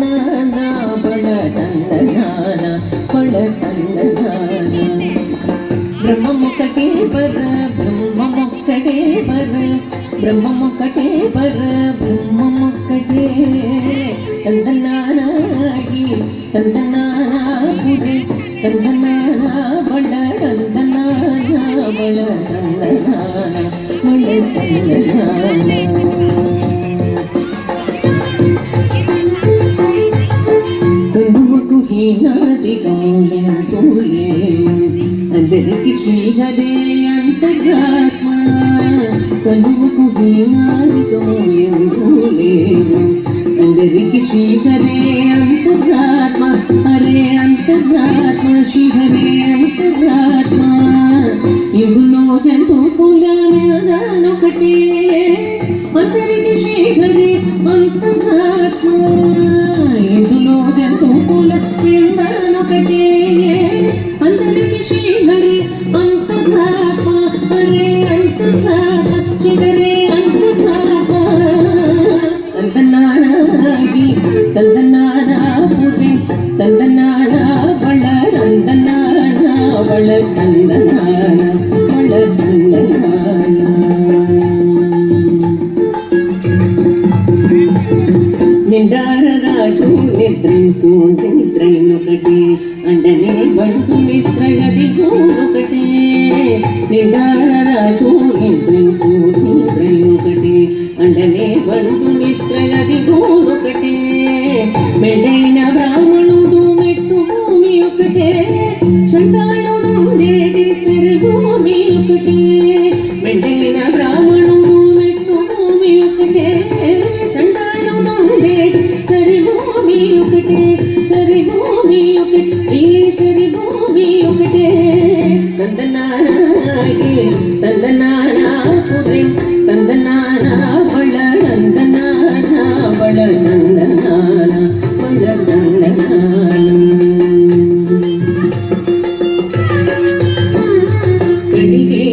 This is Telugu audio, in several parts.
ತಂದನಾನ ಬಳ ತಂದನಾನ ಬಳ ತಂದನಾನ ಬ್ರಹ್ಮಮೊಕ್ಕಟೇ ಬರ ಬ್ರಹ್ಮಮೊಕ್ಕಟೇ ಬರ ಬ್ರಹ್ಮಮೊಕ್ಕಟೇ ಬರ ಬ್ರಹ್ಮಮೊಕ್ಕಟೇ ತಂದನಾನಾಗಿ ತಂದನಾನ ಪುರೆ ತಂದನಾನ ಬಳ ತಂದನಾನ ಬಳ ತಂದನಾನ ಬಳ ತಂದನಾನ హీనాదిగములెంతో లేవు అందరికి శ్రీహరే అంతరాత్మ కనుమకు హీనాదిగములెంతో లేవు అందరికి శ్రీహరే అంతరాత్మ హరే అంతరాత్మ శ్రీహరే అంతరాత్మ ఇందులో జంతువుల మేధానొకటే అందరికి శ్రీహరే అంతరాత్మ ఇందులో జంతువుల మేధానొకటే అందరికి శ్రీహరే అంతరాత్మ హరే అంతరాత్మ శ్రీహరే అంతరాత్మ ತಂದನಾನಾಗಿ ತಂದನಾನ ಪುರಿ ತಂದನಾನ ಬಳ ತಂದನಾನ ಬಳ ತಂದನಾನ ಬಳ ತಂದನಾನ నిండార రాజు నిద్రింసు నిద్రైనొకటి అండనే బంటు నిద్రగదిగోనొకటే నిండార రాజు నిద్రింసు నిద్రైనొకటి అండనే బంటు నిద్రగదిగోనొకటే మెండైన బ్రాహ్మణుడు మెట్టు భూమి ఒకటే చండాళుడు ఉండేది సరి భూమి ఒకటే మెండైన బ్రాహ్మణుడు మెట్టు భూమి ఒకటే చండాళుడు ఉండేది సరి భూమి ఒకటే సరి భూమి ఒకటే ఈ సరి భూమి ఒకటే తందనానాగి తందనాన పురి తందనాన బళ తందనాన బళ తందనాన బళ తందనాన కడిగే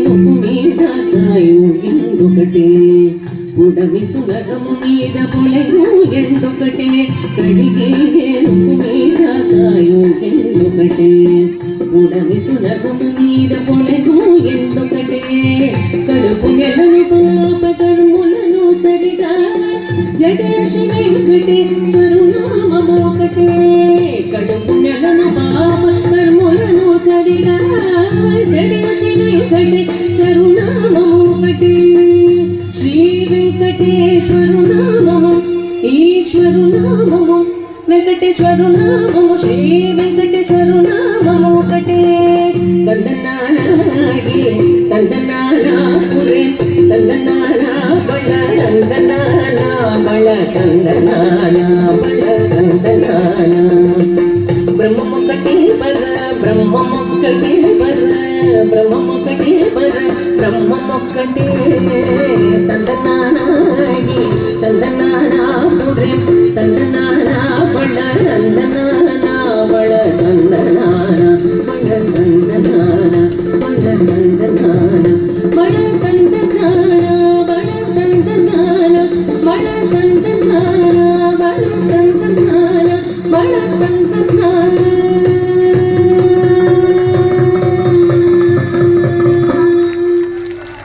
నువ్వు మీద కాయు ఇందొకటే ఉడమి సునగము మీద పొలగు ఎండొకటే కడిగే నువ్వు మీద కాయు ఎండొకటే ఉడమి సునగము మీద పొలగు ఎండొకటే కడుపు నెలను పాప కర్ములను సరిగా జడేశి వెంకటేశ్వరు నామమొకటే కడుపు నెలను పాప కర్ములను సరిగా జడేశి వెంకటేశ్వరు నామమొకటే శ్రీ వెంకటేశ్వరు నామము ఈశ్వరు నామము వెంకటేశ్వరు నామము శ్రీ వెంకటేశ్వరు నామము ఒకటే తందనానాగి తందనాన పురే తందనాన బళ తందనాన బళ తందనాన బళ తందనాన బ్రహ్మమొక్కటే బర బ్రహ్మమొక్కటే బర బ్రహ్మమొక్కటే బర బ్రహ్మమొక్కటే తందనానాగి తందనాన పురే తందనాన బళ తందనాన బళ తందనాన బళ తందనాన బళ తందనాన బళ తందనాన బళ తందనాన బళ తందనాన బళ తందనాన బళ